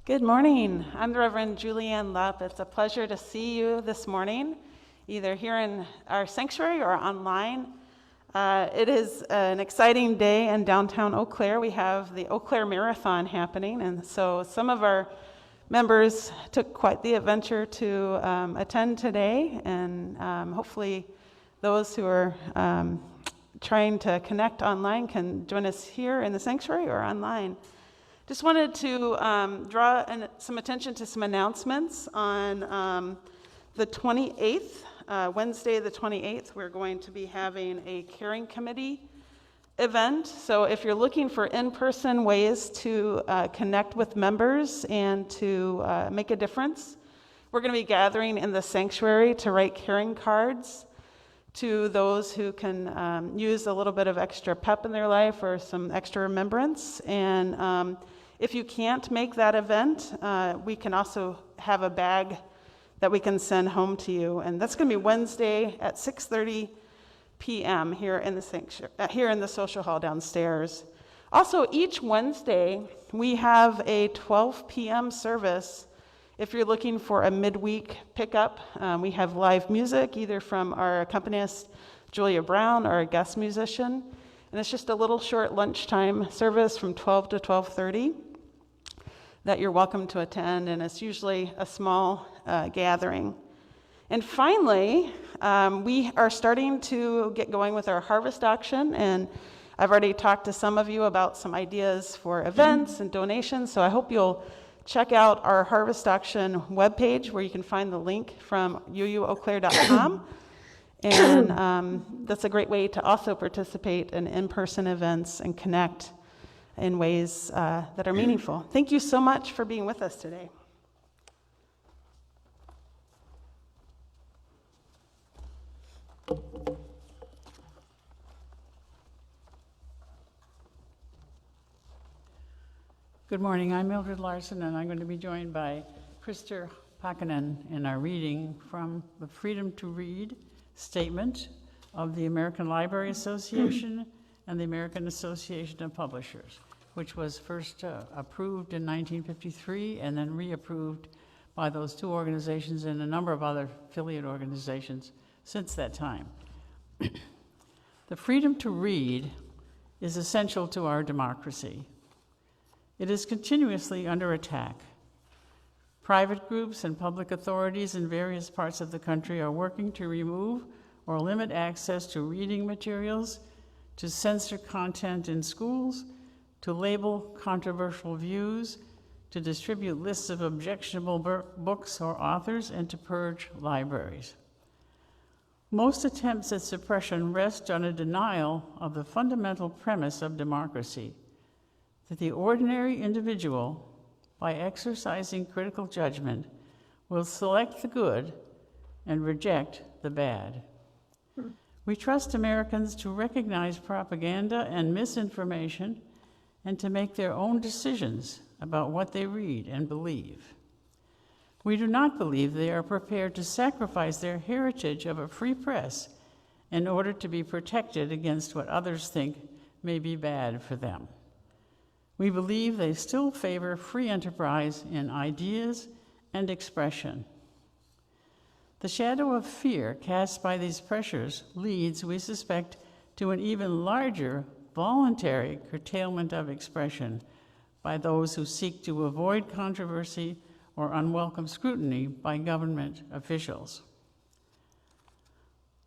Good morning. I'm the Reverend Julianne Lepp. It's a pleasure to see you this morning, either here in our sanctuary or online. It is an exciting day in downtown Eau Claire. We have the Eau Claire Marathon happening, and so some of our members took quite the adventure to attend today, and hopefully those who are trying to connect online can join us here in the sanctuary or online. Just wanted to draw some attention to some announcements. On the 28th, Wednesday the 28th, we're going to be having a caring committee event. So if you're looking for in-person ways to connect with members and to make a difference, we're going to be gathering in the sanctuary to write caring cards to those who can use a little bit of extra pep in their life or some extra remembrance. And if you can't make that event, we can also have a bag that we can send home to you. And that's going to be Wednesday at 6:30 p.m. here in the sanctuary, here in the social hall downstairs. Also, each Wednesday, we have a 12 p.m. service. If you're looking for a midweek pickup, we have live music, either from our accompanist, Julia Brown, or a guest musician. And it's just a little short lunchtime service from 12 to 12:30 that you're welcome to attend, and it's usually a small gathering. And finally, we are starting to get going with our harvest auction, and I've already talked to some of you about some ideas for events and donations, so I hope you'll check out our harvest auction webpage where you can find the link from uueauclair.com. And that's a great way to also participate in in-person events and connect in ways that are meaningful. Thank you so much for being with us today. Good morning. I'm Mildred Larson, and I'm going to be joined by Krister Pakkanen in our reading from the Freedom to Read statement of the American Library Association and the American Association of Publishers, which was first approved in 1953 and then reapproved by those two organizations and a number of other affiliate organizations since that time. The freedom to read is essential to our democracy. It is continuously under attack. Private groups and public authorities in various parts of the country are working to remove or limit access to reading materials, to censor content in schools, to label controversial views, to distribute lists of objectionable books or authors, and to purge libraries. Most attempts at suppression rest on a denial of the fundamental premise of democracy, that the ordinary individual, by exercising critical judgment, will select the good and reject the bad. We trust Americans to recognize propaganda and misinformation and to make their own decisions about what they read and believe. We do not believe they are prepared to sacrifice their heritage of a free press in order to be protected against what others think may be bad for them. We believe they still favor free enterprise in ideas and expression. The shadow of fear cast by these pressures leads, we suspect, to an even larger voluntary curtailment of expression by those who seek to avoid controversy or unwelcome scrutiny by government officials.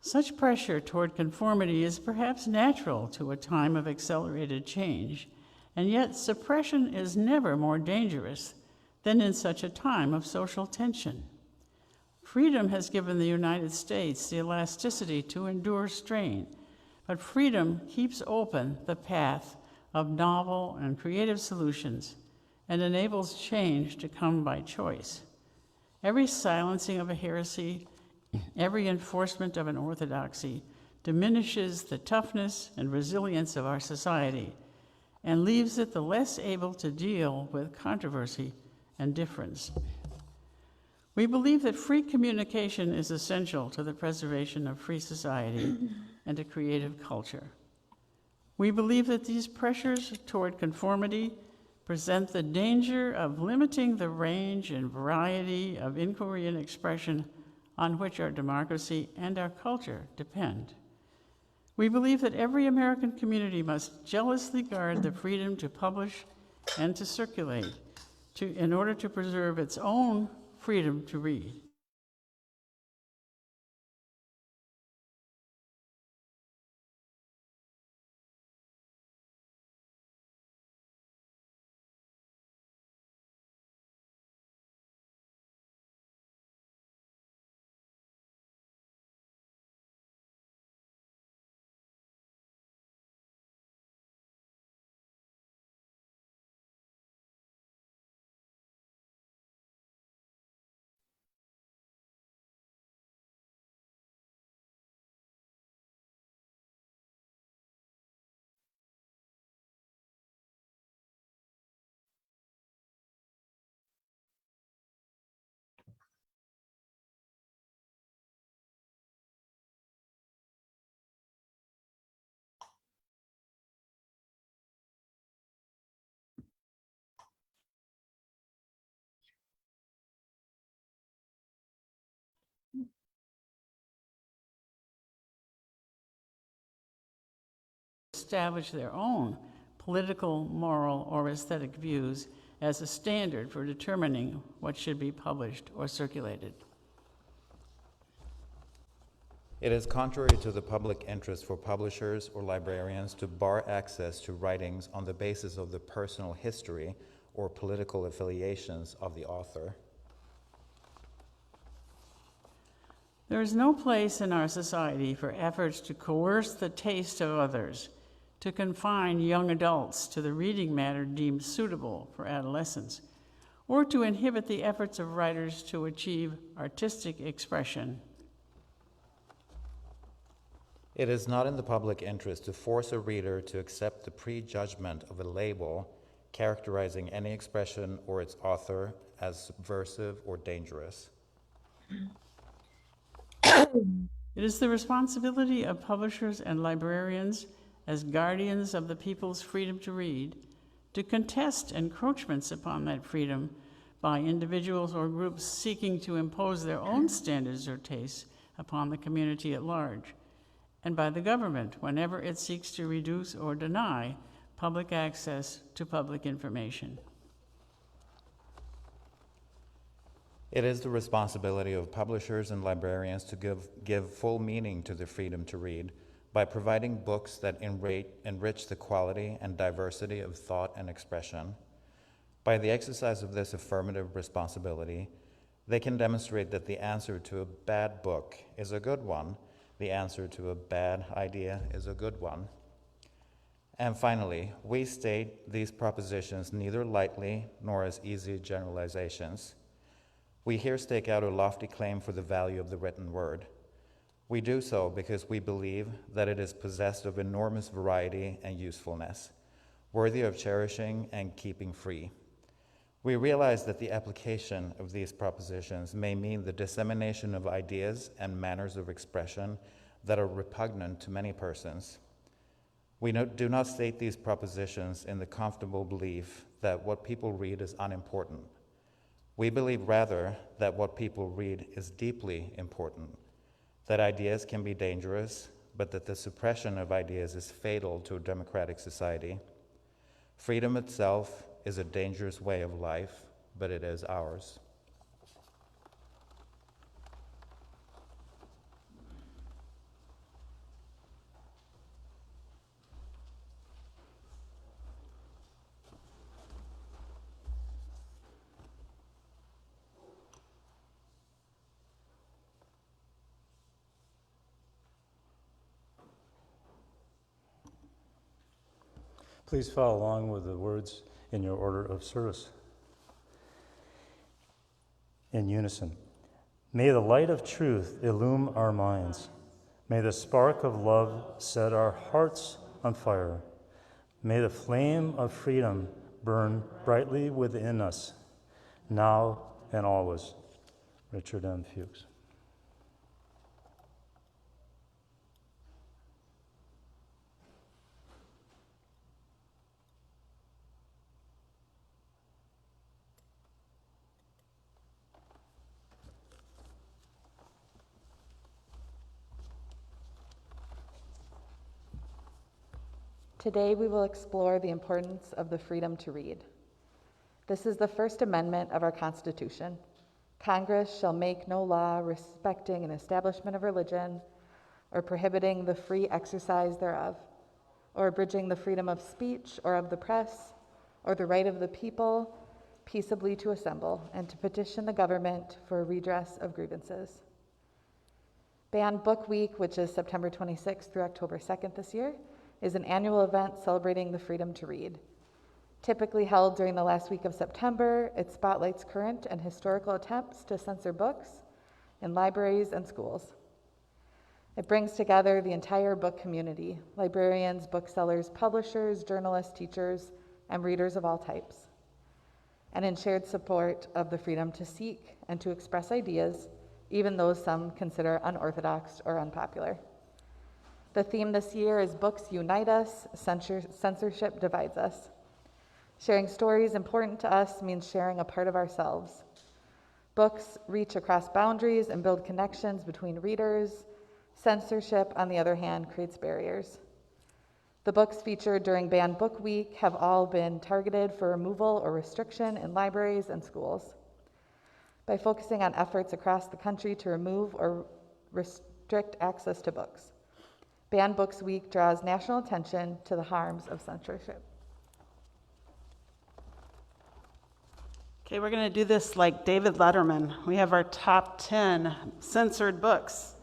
Such pressure toward conformity is perhaps natural to a time of accelerated change, and yet suppression is never more dangerous than in such a time of social tension. Freedom has given the United States the elasticity to endure strain, but freedom keeps open the path of novel and creative solutions and enables change to come by choice. Every silencing of a heresy, every enforcement of an orthodoxy diminishes the toughness and resilience of our society and leaves it the less able to deal with controversy and difference. We believe that free communication is essential to the preservation of free society and a creative culture. We believe that these pressures toward conformity present the danger of limiting the range and variety of inquiry and expression on which our democracy and our culture depend. We believe that every American community must jealously guard the freedom to publish and to circulate in order to preserve its own freedom to read. Establish their own political, moral, or aesthetic views as a standard for determining what should be published or circulated. It is contrary to the public interest for publishers or librarians to bar access to writings on the basis of the personal history or political affiliations of the author. There is no place in our society for efforts to coerce the taste of others, to confine young adults to the reading matter deemed suitable for adolescents, or to inhibit the efforts of writers to achieve artistic expression. It is not in the public interest to force a reader to accept the prejudgment of a label characterizing any expression or its author as subversive or dangerous. It is the responsibility of publishers and librarians, as guardians of the people's freedom to read, to contest encroachments upon that freedom by individuals or groups seeking to impose their own standards or tastes upon the community at large, and by the government whenever it seeks to reduce or deny public access to public information. It is the responsibility of publishers and librarians to give full meaning to the freedom to read by providing books that enrich the quality and diversity of thought and expression. By the exercise of this affirmative responsibility, they can demonstrate that the answer to a bad book is a good one, the answer to a bad idea is a good one. And finally, we state these propositions neither lightly nor as easy generalizations. We here stake out a lofty claim for the value of the written word. We do so because we believe that it is possessed of enormous variety and usefulness, worthy of cherishing and keeping free. We realize that the application of these propositions may mean the dissemination of ideas and manners of expression that are repugnant to many persons. We do not state these propositions in the comfortable belief that what people read is unimportant. We believe rather that what people read is deeply important, that ideas can be dangerous, but that the suppression of ideas is fatal to a democratic society. Freedom itself is a dangerous way of life, but it is ours. Please follow along with the words in your order of service. In unison. May the light of truth illume our minds. May the spark of love set our hearts on fire. May the flame of freedom burn brightly within us, now and always. Richard M. Fuchs. Today we will explore the importance of the freedom to read. This is the First Amendment of our Constitution. Congress shall make no law respecting an establishment of religion or prohibiting the free exercise thereof, or abridging the freedom of speech or of the press, or the right of the people peaceably to assemble and to petition the government for redress of grievances. Banned Book Week, which is September 26th through October 2nd this year, is an annual event celebrating the freedom to read. Typically held during the last week of September, it spotlights current and historical attempts to censor books in libraries and schools. It brings together the entire book community: librarians, booksellers, publishers, journalists, teachers, and readers of all types, and in shared support of the freedom to seek and to express ideas, even those some consider unorthodox or unpopular. The theme this year is Books Unite Us, Censorship Divides Us. Sharing stories important to us means sharing a part of ourselves. Books reach across boundaries and build connections between readers. Censorship, on the other hand, creates barriers. The books featured during Banned Book Week have all been targeted for removal or restriction in libraries and schools. By focusing on efforts across the country to remove or restrict access to books, Banned Books Week draws national attention to the harms of censorship. Okay, we're going to do this like David Letterman. We have our top 10 censored books.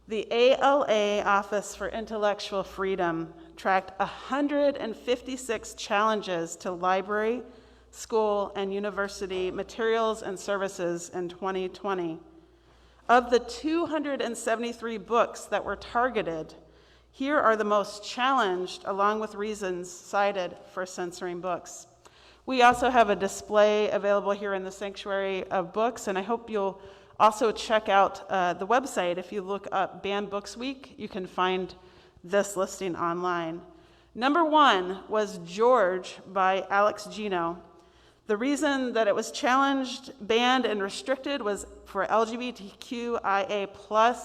The ALA, Office for Intellectual Freedom, tracked 156 challenges to library, school, and university materials and services in 2020. Of the 273 books that were targeted, here are the most challenged, along with reasons cited for censoring books. We also have a display available here in the sanctuary of books, and I hope you'll also check out the website. If you look up Banned Books Week, you can find this listing online. Number 1 was George by Alex Gino. The reason that it was challenged, banned, and restricted was for LGBTQIA+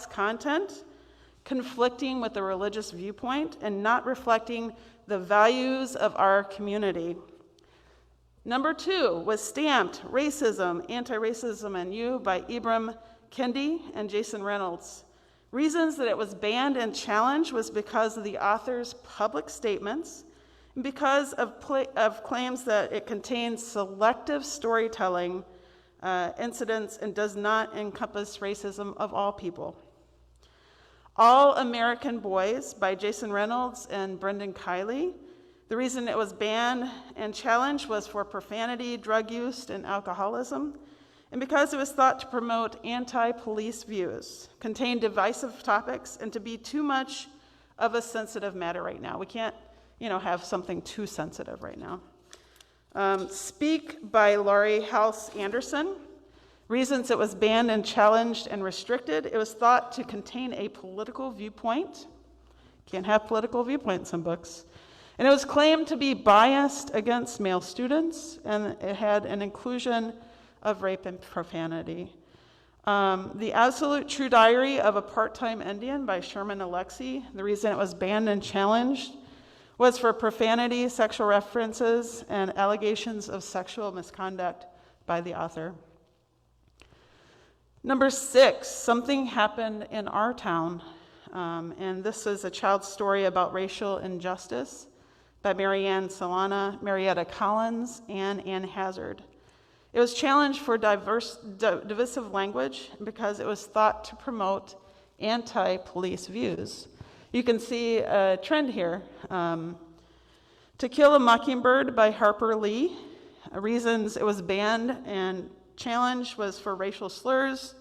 content, conflicting with the religious viewpoint, and not reflecting the values of our community. Number 2 was Stamped: Racism, Anti-Racism and You by Ibram Kendi and Jason Reynolds. Reasons that it was banned and challenged was because of the author's public statements and because of claims that it contains selective storytelling incidents and does not encompass racism of all people. All American Boys by Jason Reynolds and Brendan Kiley. The reason it was banned and challenged was for profanity, drug use, and alcoholism, and because it was thought to promote anti-police views, contain divisive topics, and to be too much of a sensitive matter right now. We can't, have something too sensitive right now. Speak by Laurie House Anderson. Reasons it was banned and challenged and restricted: it was thought to contain a political viewpoint. Can't have political viewpoints in books. And it was claimed to be biased against male students, and it had an inclusion of rape and profanity. The Absolute True Diary of a Part-Time Indian by Sherman Alexie. The reason it was banned and challenged was for profanity, sexual references, and allegations of sexual misconduct by the author. Number 6, Something Happened in Our Town. And this is a child's story about racial injustice by Marianne Solana, Marietta Collins, and Ann Hazard. It was challenged for divisive language because it was thought to promote anti-police views. You can see a trend here. To Kill a Mockingbird by Harper Lee. Reasons it was banned and challenged was for racial slurs,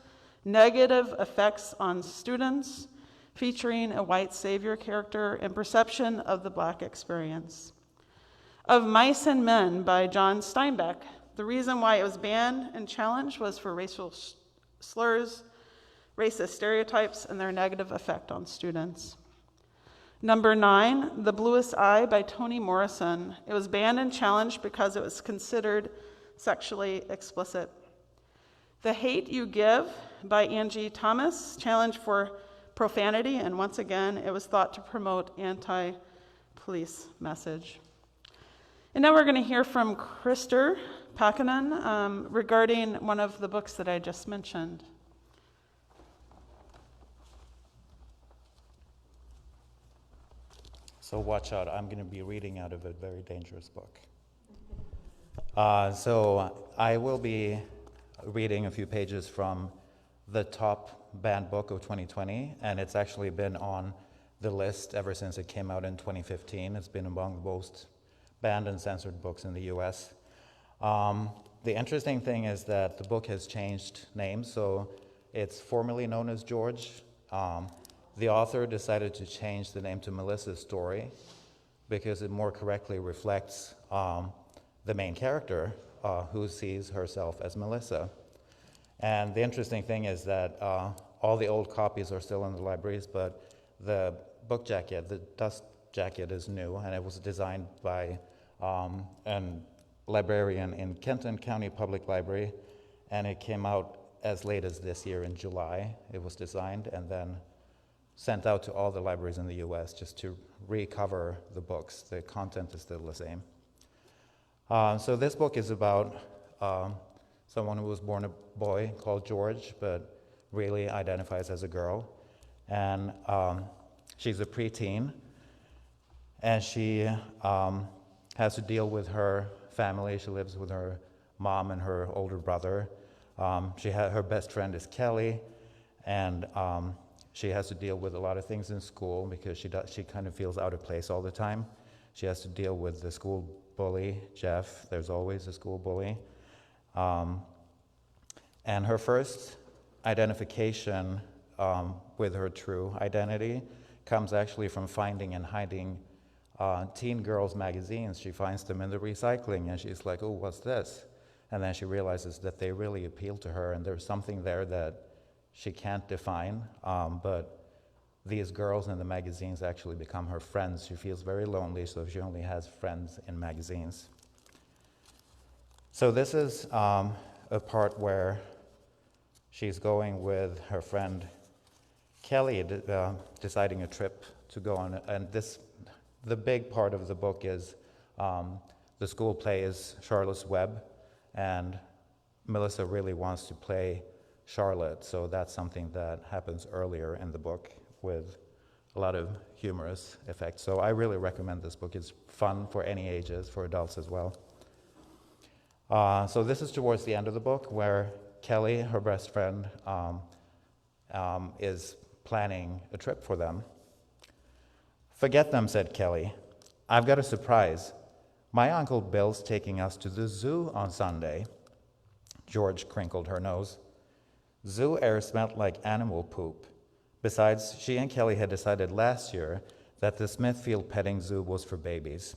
negative effects on students, featuring a white savior character, and perception of the Black experience. Of Mice and Men by John Steinbeck. The reason why it was banned and challenged was for racial slurs, racist stereotypes, and their negative effect on students. Number 9, The Bluest Eye by Toni Morrison. It was banned and challenged because it was considered sexually explicit. The Hate You Give by Angie Thomas, challenged for profanity, and once again, it was thought to promote police message. And now we're going to hear from Krister Pakkanen regarding one of the books that I just mentioned. So watch out, I'm going to be reading out of a very dangerous book. So I will be reading a few pages from the top banned book of 2020, and it's actually been on the list ever since it came out in 2015. It's been among the most banned and censored books in the US. The interesting thing is that the book has changed names, so it's formerly known as George. The author decided to change the name to Melissa's Story because it more correctly reflects the main character who sees herself as Melissa. And the interesting thing is that all the old copies are still in the libraries, but the book jacket, the dust jacket, is new, and it was designed by a librarian in Kenton County Public Library, and it came out as late as this year in July. It was designed and then sent out to all the libraries in the US just to recover the books. The content is still the same. So this book is about someone who was born a boy called George, but really identifies as a girl. And she's a preteen, and she has to deal with her family. She lives with her mom and her older brother. Her best friend is Kelly, and she has to deal with a lot of things in school because she kind of feels out of place all the time. She has to deal with the school bully, Jeff. There's always a school bully. And her first identification with her true identity comes actually from finding and hiding teen girls' magazines. She finds them in the recycling, and she's like, oh, what's this? And then she realizes that they really appeal to her, and there's something there that she can't define, but these girls in the magazines actually become her friends. She feels very lonely, so she only has friends in magazines. So this is a part where she's going with her friend Kelly, deciding a trip to go on, and the big part of the book is the school play is Charlotte's Web, and Melissa really wants to play Charlotte, so that's something that happens earlier in the book with a lot of humorous effects. So I really recommend this book. It's fun for any ages, for adults as well. So this is towards the end of the book where Kelly, her best friend, is planning a trip for them. Forget them, said Kelly. I've got a surprise. My Uncle Bill's taking us to the zoo on Sunday. George crinkled her nose. Zoo air smelled like animal poop. Besides, she and Kelly had decided last year that the Smithfield Petting Zoo was for babies.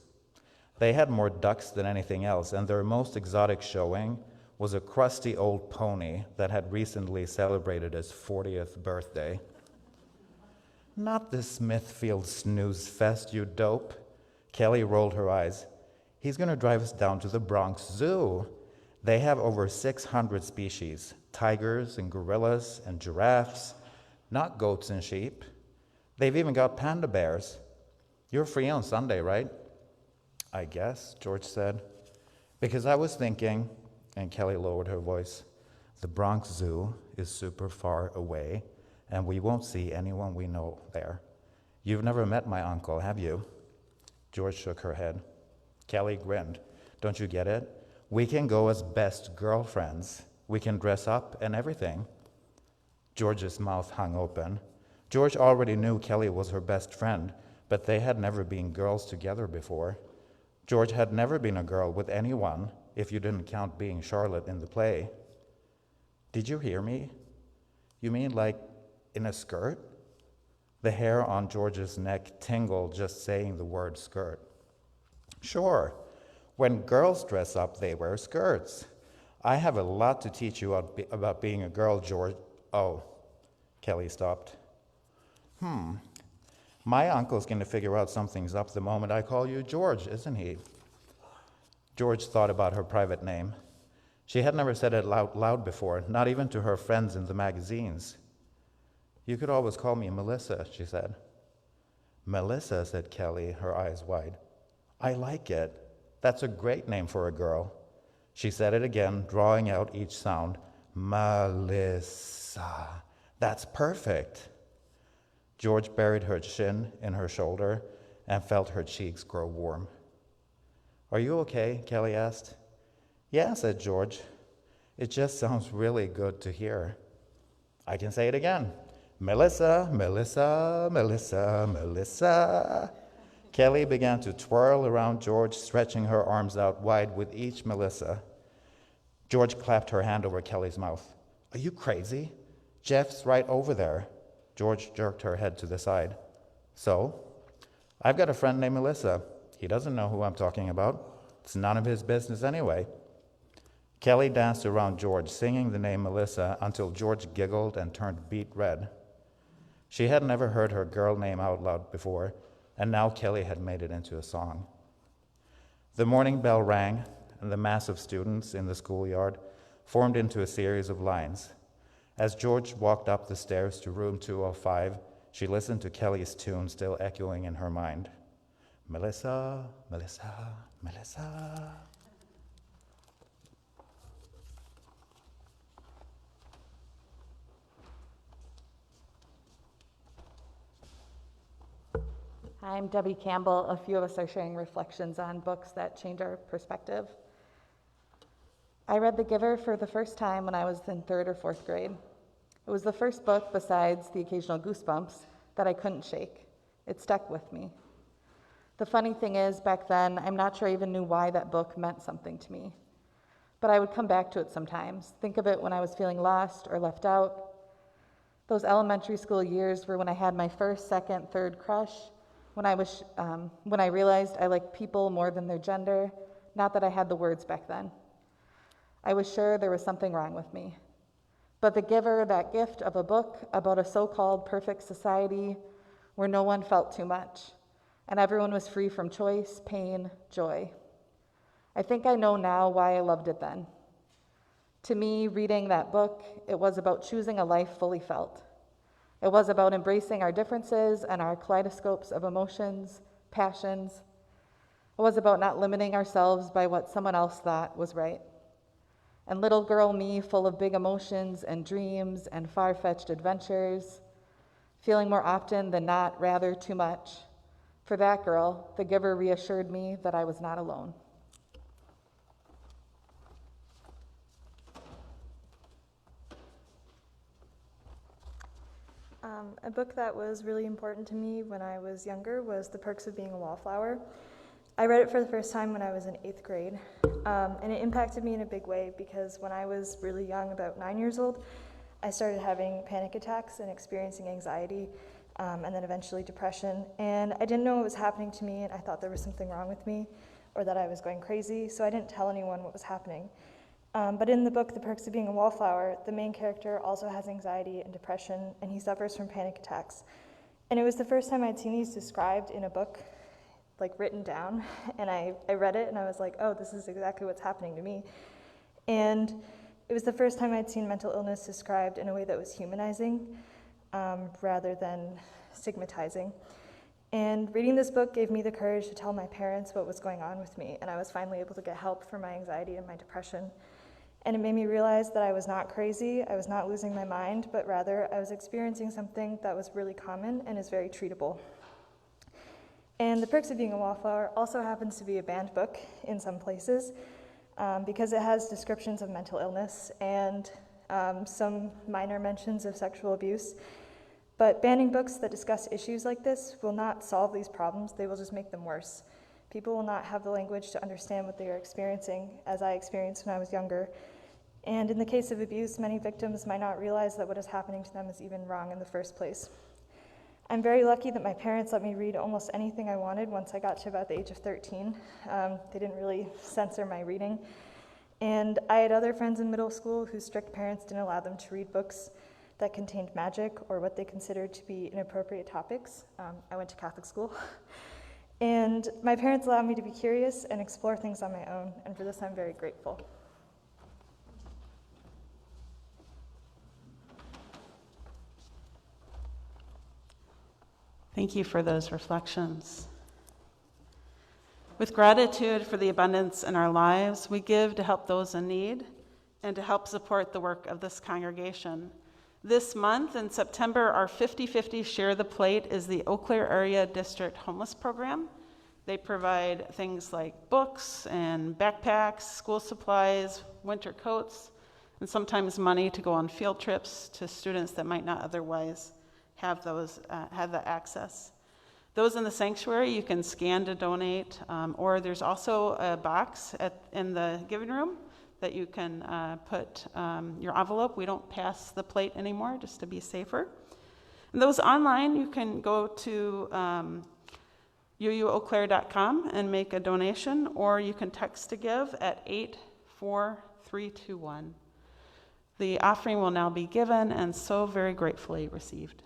They had more ducks than anything else, and their most exotic showing was a crusty old pony that had recently celebrated its 40th birthday. Not the Smithfield snooze fest, you dope. Kelly rolled her eyes. He's going to drive us down to the Bronx Zoo. They have over 600 species, tigers and gorillas and giraffes, not goats and sheep. They've even got panda bears. You're free on Sunday, right? I guess, George said. Because I was thinking, and Kelly lowered her voice, the Bronx Zoo is super far away, and we won't see anyone we know there. You've never met my uncle, have you? George shook her head. Kelly grinned. Don't you get it? We can go as best girlfriends. We can dress up and everything. George's mouth hung open. George already knew Kelly was her best friend, but they had never been girls together before. George had never been a girl with anyone, if you didn't count being Charlotte in the play. Did you hear me? You mean like in a skirt? The hair on George's neck tingled just saying the word skirt. Sure. When girls dress up, they wear skirts. I have a lot to teach you about being a girl, George. Oh, Kelly stopped. My uncle's going to figure out something's up the moment I call you George, isn't he? George thought about her private name. She had never said it loud before, not even to her friends in the magazines. You could always call me Melissa, she said. Melissa, said Kelly, her eyes wide. I like it. That's a great name for a girl. She said it again, drawing out each sound. Melissa. That's perfect. George buried her chin in her shoulder and felt her cheeks grow warm. Are you okay? Kelly asked. Yeah, said George. It just sounds really good to hear. I can say it again. Melissa, Melissa, Melissa, Melissa. Kelly began to twirl around George, stretching her arms out wide with each Melissa. George clapped her hand over Kelly's mouth. Are you crazy? Jeff's right over there. George jerked her head to the side. So, I've got a friend named Melissa. He doesn't know who I'm talking about. It's none of his business anyway. Kelly danced around George, singing the name Melissa until George giggled and turned beet red. She had never heard her girl name out loud before, and now Kelly had made it into a song. The morning bell rang, and the mass of students in the schoolyard formed into a series of lines. As George walked up the stairs to room 205, she listened to Kelly's tune still echoing in her mind. Melissa, Melissa, Melissa. I'm Debbie Campbell. A few of us are sharing reflections on books that change our perspective. I read The Giver for the first time when I was in 3rd or 4th grade. It was the first book, besides the occasional goosebumps, that I couldn't shake. It stuck with me. The funny thing is, back then, I'm not sure I even knew why that book meant something to me. But I would come back to it sometimes, think of it when I was feeling lost or left out. Those elementary school years were when I had my first, second, third crush, when I realized I liked people more than their gender, not that I had the words back then. I was sure there was something wrong with me. But The Giver, that gift of a book about a so-called perfect society where no one felt too much, and everyone was free from choice, pain, joy. I think I know now why I loved it then. To me, reading that book, it was about choosing a life fully felt. It was about embracing our differences and our kaleidoscopes of emotions, passions. It was about not limiting ourselves by what someone else thought was right. And little girl me, full of big emotions and dreams and far-fetched adventures, feeling more often than not rather too much. For that girl, The Giver reassured me that I was not alone. A book that was really important to me when I was younger was The Perks of Being a Wallflower. I read it for the first time when I was in 8th grade, and it impacted me in a big way because when I was really young, about 9 years old, I started having panic attacks and experiencing anxiety, and then eventually depression, and I didn't know what was happening to me, and I thought there was something wrong with me or that I was going crazy, so I didn't tell anyone what was happening. But in the book, The Perks of Being a Wallflower, the main character also has anxiety and depression, and he suffers from panic attacks. And it was the first time I'd seen these described in a book, like written down, and I read it and I was like, oh, this is exactly what's happening to me. And it was the first time I'd seen mental illness described in a way that was humanizing, rather than stigmatizing. And reading this book gave me the courage to tell my parents what was going on with me, and I was finally able to get help for my anxiety and my depression. And it made me realize that I was not crazy, I was not losing my mind, but rather I was experiencing something that was really common and is very treatable. And The Perks of Being a Wallflower also happens to be a banned book in some places because it has descriptions of mental illness and some minor mentions of sexual abuse. But banning books that discuss issues like this will not solve these problems, they will just make them worse. People will not have the language to understand what they are experiencing, as I experienced when I was younger. And in the case of abuse, many victims might not realize that what is happening to them is even wrong in the first place. I'm very lucky that my parents let me read almost anything I wanted once I got to about the age of 13. They didn't really censor my reading. And I had other friends in middle school whose strict parents didn't allow them to read books that contained magic or what they considered to be inappropriate topics. I went to Catholic school. And my parents allowed me to be curious and explore things on my own, and for this I'm very grateful. Thank you for those reflections. With gratitude for the abundance in our lives, we give to help those in need and to help support the work of this congregation. This month in September, our 50-50 Share the Plate is the Eau Claire Area District Homeless Program. They provide things like books and backpacks, school supplies, winter coats, and sometimes money to go on field trips to students that might not otherwise have the access. Those in the sanctuary, you can scan to donate, or there's also a box in the giving room that you can put your envelope. We don't pass the plate anymore, just to be safer. And those online, you can go to uueauclair.com and make a donation, or you can text to give at 84321. The offering will now be given and so very gratefully received.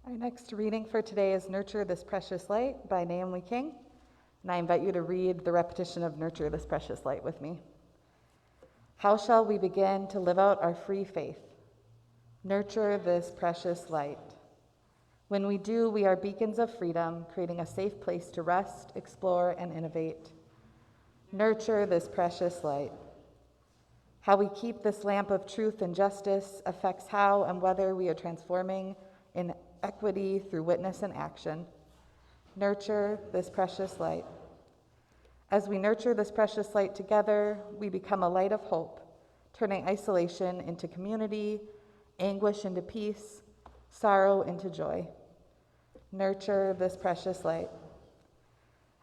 Our next reading for today is Nurture This Precious Light by Naomi King, and I invite you to read the repetition of Nurture This Precious Light with me. How shall we begin to live out our free faith? Nurture this precious light. When we do, we are beacons of freedom, creating a safe place to rest, explore, and innovate. Nurture this precious light. How we keep this lamp of truth and justice affects how and whether we are transforming in equity through witness and action. Nurture this precious light. As we nurture this precious light together, we become a light of hope, turning isolation into community, anguish into peace, sorrow into joy. Nurture this precious light.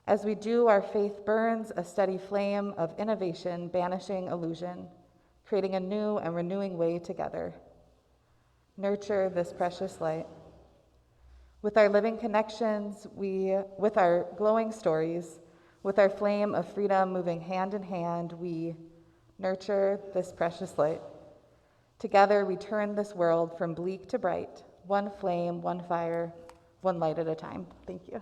As we do, our faith burns a steady flame of innovation, banishing illusion, creating a new and renewing way together. Nurture this precious light. With our living connections, with our glowing stories, With our flame of freedom moving hand in hand, we nurture this precious light. Together, we turn this world from bleak to bright, one flame, one fire, one light at a time. Thank you.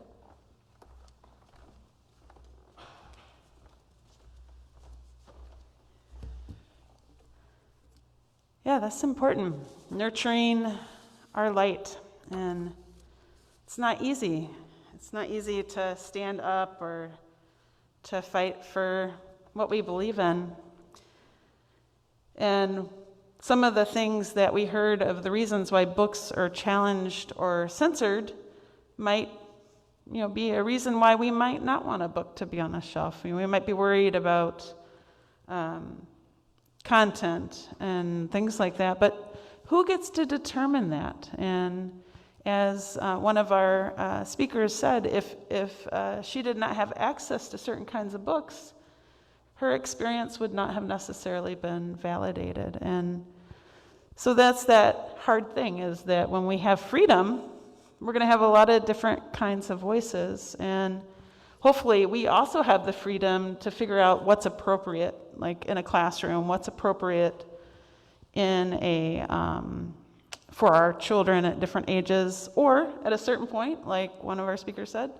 Yeah, that's important. Nurturing our light. And it's not easy. It's not easy to stand up or to fight for what we believe in. And some of the things that we heard of the reasons why books are challenged or censored might, be a reason why we might not want a book to be on a shelf. We might be worried about content and things like that, but who gets to determine that? And as one of our speakers said, if she did not have access to certain kinds of books, her experience would not have necessarily been validated. And so that's that hard thing, is that when we have freedom, we're going to have a lot of different kinds of voices. And hopefully we also have the freedom to figure out what's appropriate, like in a classroom, what's appropriate in for our children at different ages, or at a certain point, like one of our speakers said,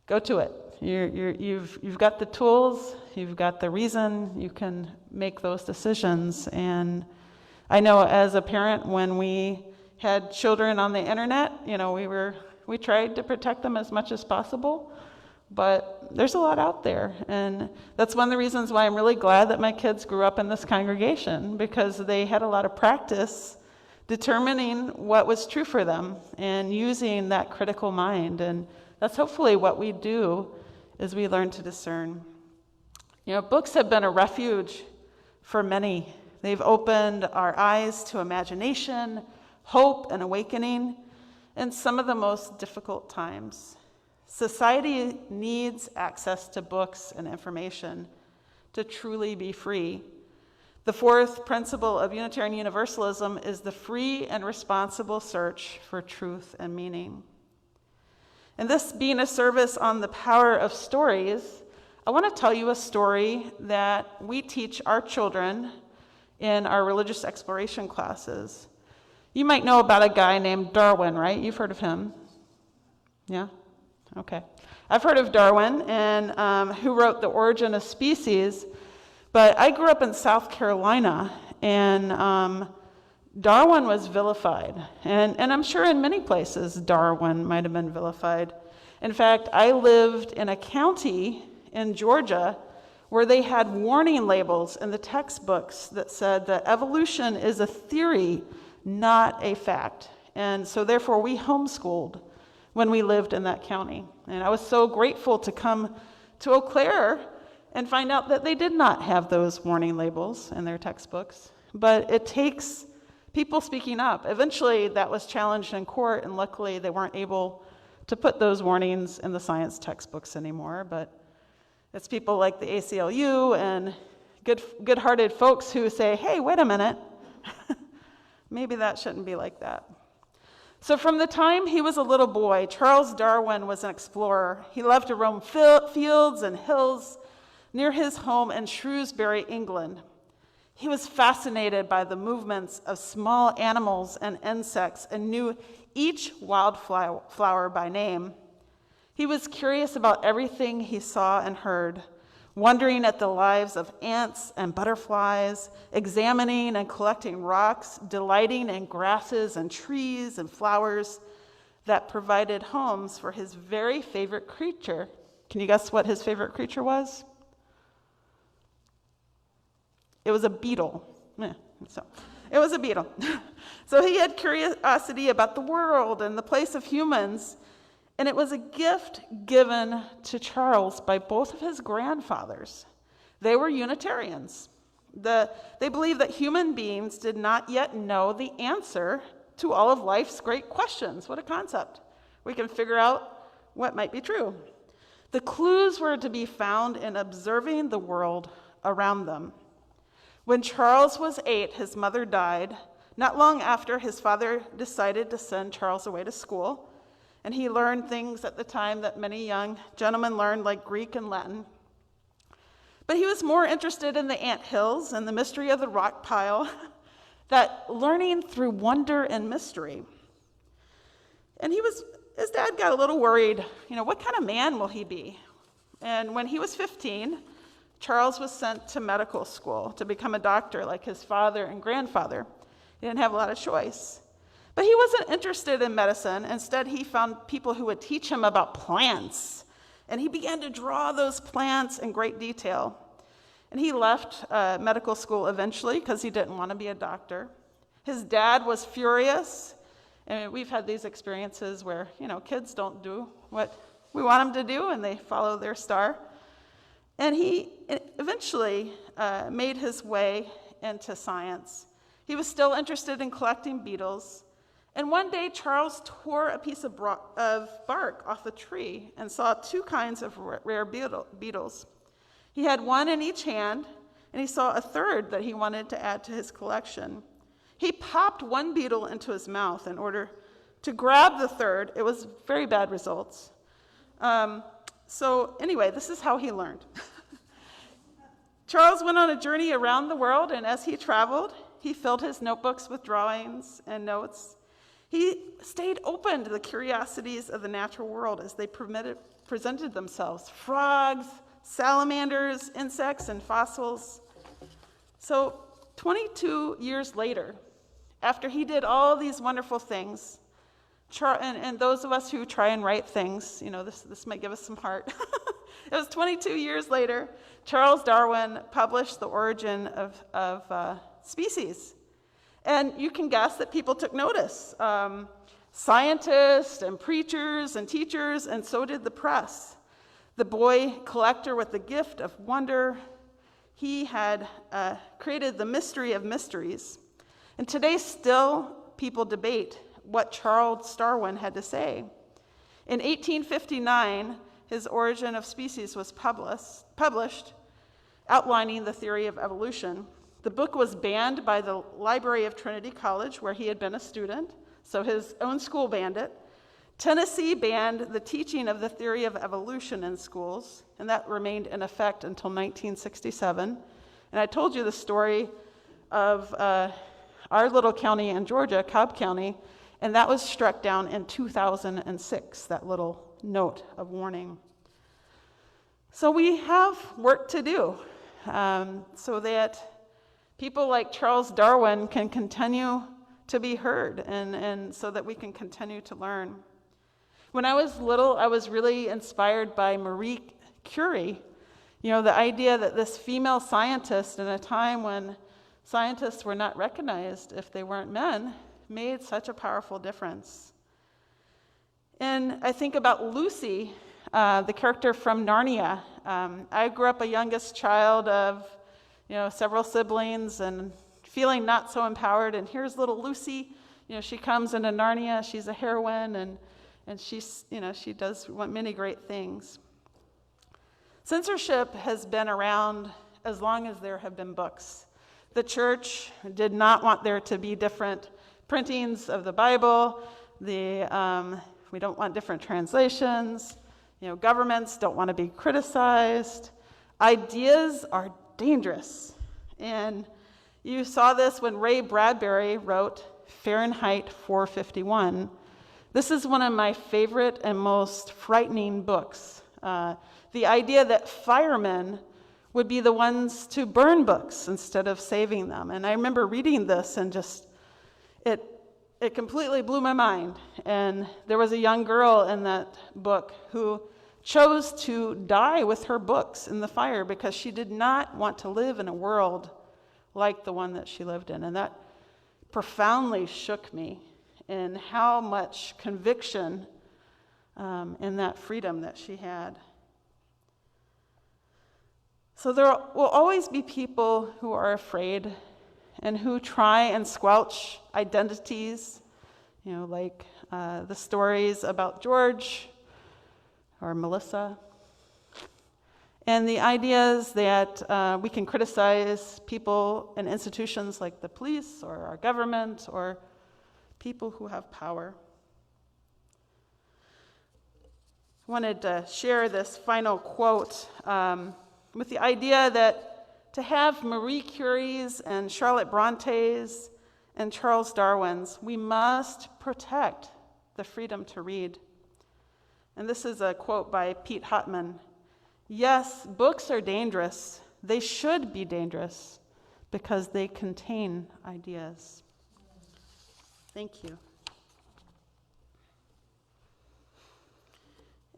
go to it. You've got the tools, you've got the reason, you can make those decisions. And I know as a parent, when we had children on the internet, we tried to protect them as much as possible, but there's a lot out there. And that's one of the reasons why I'm really glad that my kids grew up in this congregation, because they had a lot of practice determining what was true for them and using that critical mind. And that's hopefully what we do, is we learn to discern. Books have been a refuge for many. They've opened our eyes to imagination, hope, and awakening in some of the most difficult times. Society needs access to books and information to truly be free. The fourth principle of Unitarian Universalism is the free and responsible search for truth and meaning. And this being a service on the power of stories, I want to tell you a story that we teach our children in our religious exploration classes. You might know about a guy named Darwin, right? You've heard of him. Yeah? Okay. I've heard of Darwin, and who wrote The Origin of Species, but I grew up in South Carolina, and Darwin was vilified. And I'm sure in many places Darwin might have been vilified. In fact, I lived in a county in Georgia where they had warning labels in the textbooks that said that evolution is a theory, not a fact. And so therefore we homeschooled when we lived in that county. And I was so grateful to come to Eau Claire and find out that they did not have those warning labels in their textbooks. But it takes people speaking up. Eventually that was challenged in court, and luckily they weren't able to put those warnings in the science textbooks anymore. But it's people like the ACLU and good-hearted folks who say, hey, wait a minute, maybe that shouldn't be like that. So from the time he was a little boy, Charles Darwin was an explorer. He loved to roam fields and hills near his home in Shrewsbury, England. He was fascinated by the movements of small animals and insects and knew each wildflower by name. He was curious about everything he saw and heard, wondering at the lives of ants and butterflies, examining and collecting rocks, delighting in grasses and trees and flowers that provided homes for his very favorite creature. Can you guess what his favorite creature was? It was a beetle. It was a beetle. So he had curiosity about the world and the place of humans, and it was a gift given to Charles by both of his grandfathers. They were Unitarians. They believed that human beings did not yet know the answer to all of life's great questions. What a concept. We can figure out what might be true. The clues were to be found in observing the world around them. When Charles was 8, his mother died. Not long after, his father decided to send Charles away to school. And he learned things at the time that many young gentlemen learned, like Greek and Latin. But he was more interested in the anthills and the mystery of the rock pile, that learning through wonder and mystery. And his dad got a little worried, what kind of man will he be? And when he was 15, Charles was sent to medical school to become a doctor like his father and grandfather. He didn't have a lot of choice. But he wasn't interested in medicine. Instead, he found people who would teach him about plants. And he began to draw those plants in great detail. And he left medical school eventually because he didn't want to be a doctor. His dad was furious. And we've had these experiences where, kids don't do what we want them to do, and they follow their star. And he eventually made his way into science. He was still interested in collecting beetles. And one day, Charles tore a piece of bark off a tree and saw 2 kinds of rare beetles. He had one in each hand, and he saw a third that he wanted to add to his collection. He popped one beetle into his mouth in order to grab the third. It was very bad results. So anyway, this is how he learned. Charles went on a journey around the world, and as he traveled, he filled his notebooks with drawings and notes. He stayed open to the curiosities of the natural world as they presented themselves: frogs, salamanders, insects, and fossils. So 22 years later, after he did all these wonderful things, and those of us who try and write things, this might give us some heart. It was 22 years later, Charles Darwin published The Origin of Species. And you can guess that people took notice. Scientists and preachers and teachers, and so did the press. The boy collector with the gift of wonder, he had created the mystery of mysteries. And today still people debate what Charles Darwin had to say. In 1859, his Origin of Species was published, outlining the theory of evolution. The book was banned by the Library of Trinity College, where he had been a student, so his own school banned it. Tennessee banned the teaching of the theory of evolution in schools, and that remained in effect until 1967. And I told you the story of our little county in Georgia, Cobb County, and that was struck down in 2006, that little note of warning. So we have work to do so that people like Charles Darwin can continue to be heard, and so that we can continue to learn. When I was little, I was really inspired by Marie Curie. The idea that this female scientist, in a time when scientists were not recognized if they weren't men, made such a powerful difference. And I think about Lucy, the character from Narnia. I grew up a youngest child of several siblings and feeling not so empowered. And here's little Lucy. She comes into Narnia. She's a heroine, and she's she does many great things. Censorship has been around as long as there have been books. The church did not want there to be different printings of the Bible. We don't want different translations. Governments don't want to be criticized. Ideas are dangerous. And you saw this when Ray Bradbury wrote Fahrenheit 451. This is one of my favorite and most frightening books. The idea that firemen would be the ones to burn books instead of saving them. And I remember reading this and just, it completely blew my mind. And there was a young girl in that book who chose to die with her books in the fire because she did not want to live in a world like the one that she lived in. And that profoundly shook me in how much conviction in that freedom that she had. So there will always be people who are afraid and who try and squelch identities, like the stories about George or Melissa. And the ideas that we can criticize people and institutions like the police or our government or people who have power. wanted to share this final quote with the idea that to have Marie Curie's and Charlotte Bronte's and Charles Darwin's, we must protect the freedom to read. And this is a quote by Pete Hutman. Yes, books are dangerous. They should be dangerous because they contain ideas. Thank you.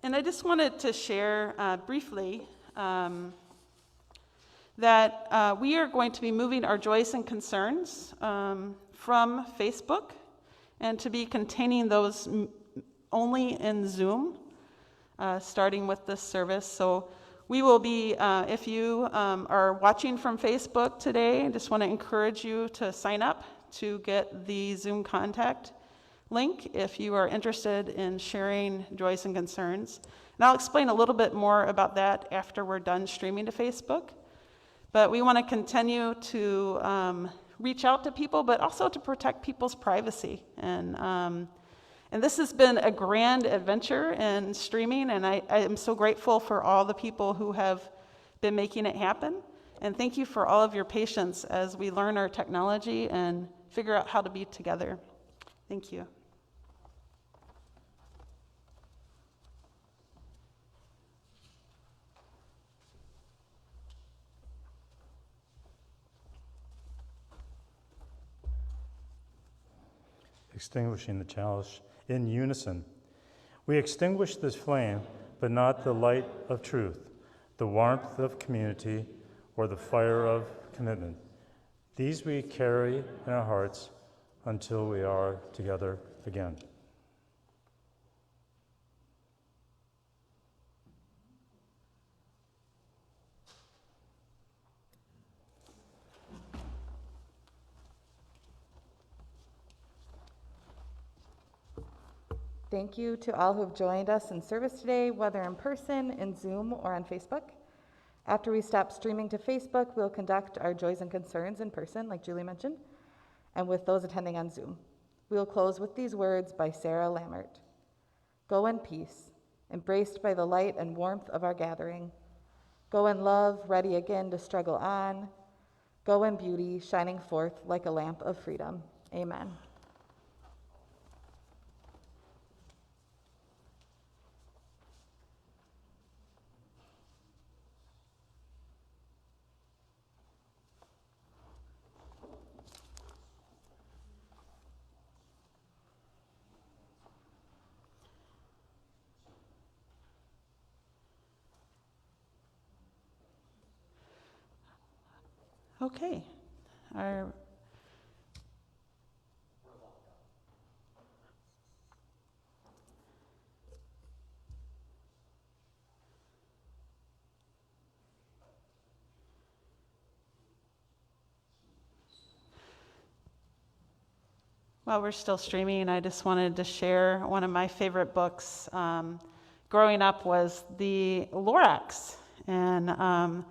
And I just wanted to share briefly that we are going to be moving our joys and concerns from Facebook and to be containing those only in Zoom, starting with this service. So we will be, if you are watching from Facebook today, I just want to encourage you to sign up to get the Zoom contact link if you are interested in sharing joys and concerns. And I'll explain a little bit more about that after we're done streaming to Facebook. But we want to continue to reach out to people, but also to protect people's privacy. And this has been a grand adventure in streaming, and I am so grateful for all the people who have been making it happen. And thank you for all of your patience as we learn our technology and figure out how to be together. Thank you. Extinguishing the chalice in unison. We extinguish this flame, but not the light of truth, the warmth of community, or the fire of commitment. These we carry in our hearts until we are together again. Thank you to all who have joined us in service today, whether in person, in Zoom, or on Facebook. After we stop streaming to Facebook, we'll conduct our joys and concerns in person, like Julie mentioned, and with those attending on Zoom. We'll close with these words by Sarah Lammert. Go in peace, embraced by the light and warmth of our gathering. Go in love, ready again to struggle on. Go in beauty, shining forth like a lamp of freedom. Amen. Okay. While we're still streaming, I just wanted to share one of my favorite books growing up was the Lorax. And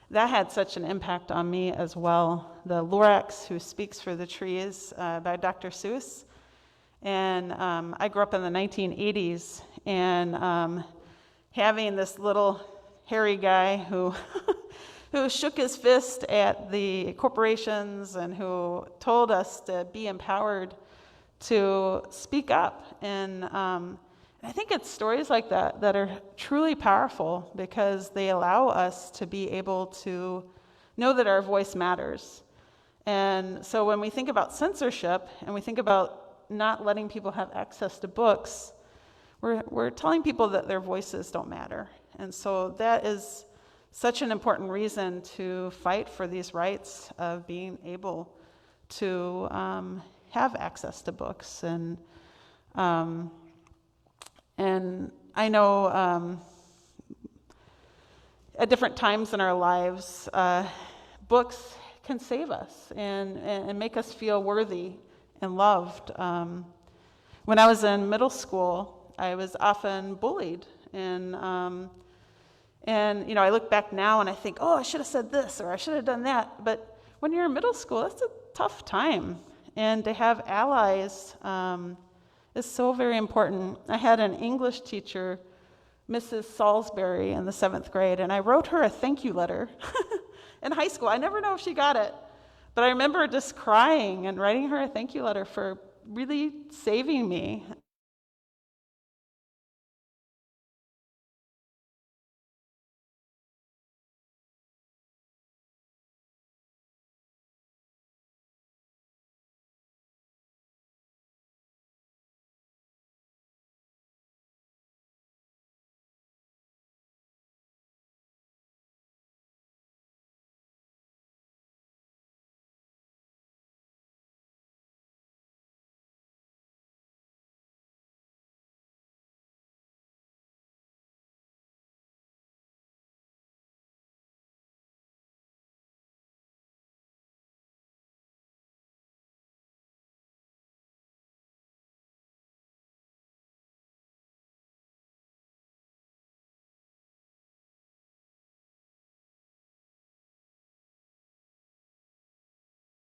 that had such an impact on me as well. The Lorax, Who Speaks for the Trees, by Dr. Seuss. And I grew up in the 1980s, and having this little hairy guy who who shook his fist at the corporations and who told us to be empowered to speak up. And I think it's stories like that that are truly powerful because they allow us to be able to know that our voice matters. And so when we think about censorship and we think about not letting people have access to books, we're telling people that their voices don't matter. And so that is such an important reason to fight for these rights of being able to have access to books. And I know at different times in our lives, books can save us and make us feel worthy and loved. When I was in middle school, I was often bullied. And I look back now and I think, oh, I should have said this or I should have done that. But when you're in middle school, that's a tough time. And to have allies is so very important. I had an English teacher Mrs. Salisbury in the 7th grade, and I wrote her a thank you letter in high school. I never know if she got it, but I remember just crying and writing her a thank you letter for really saving me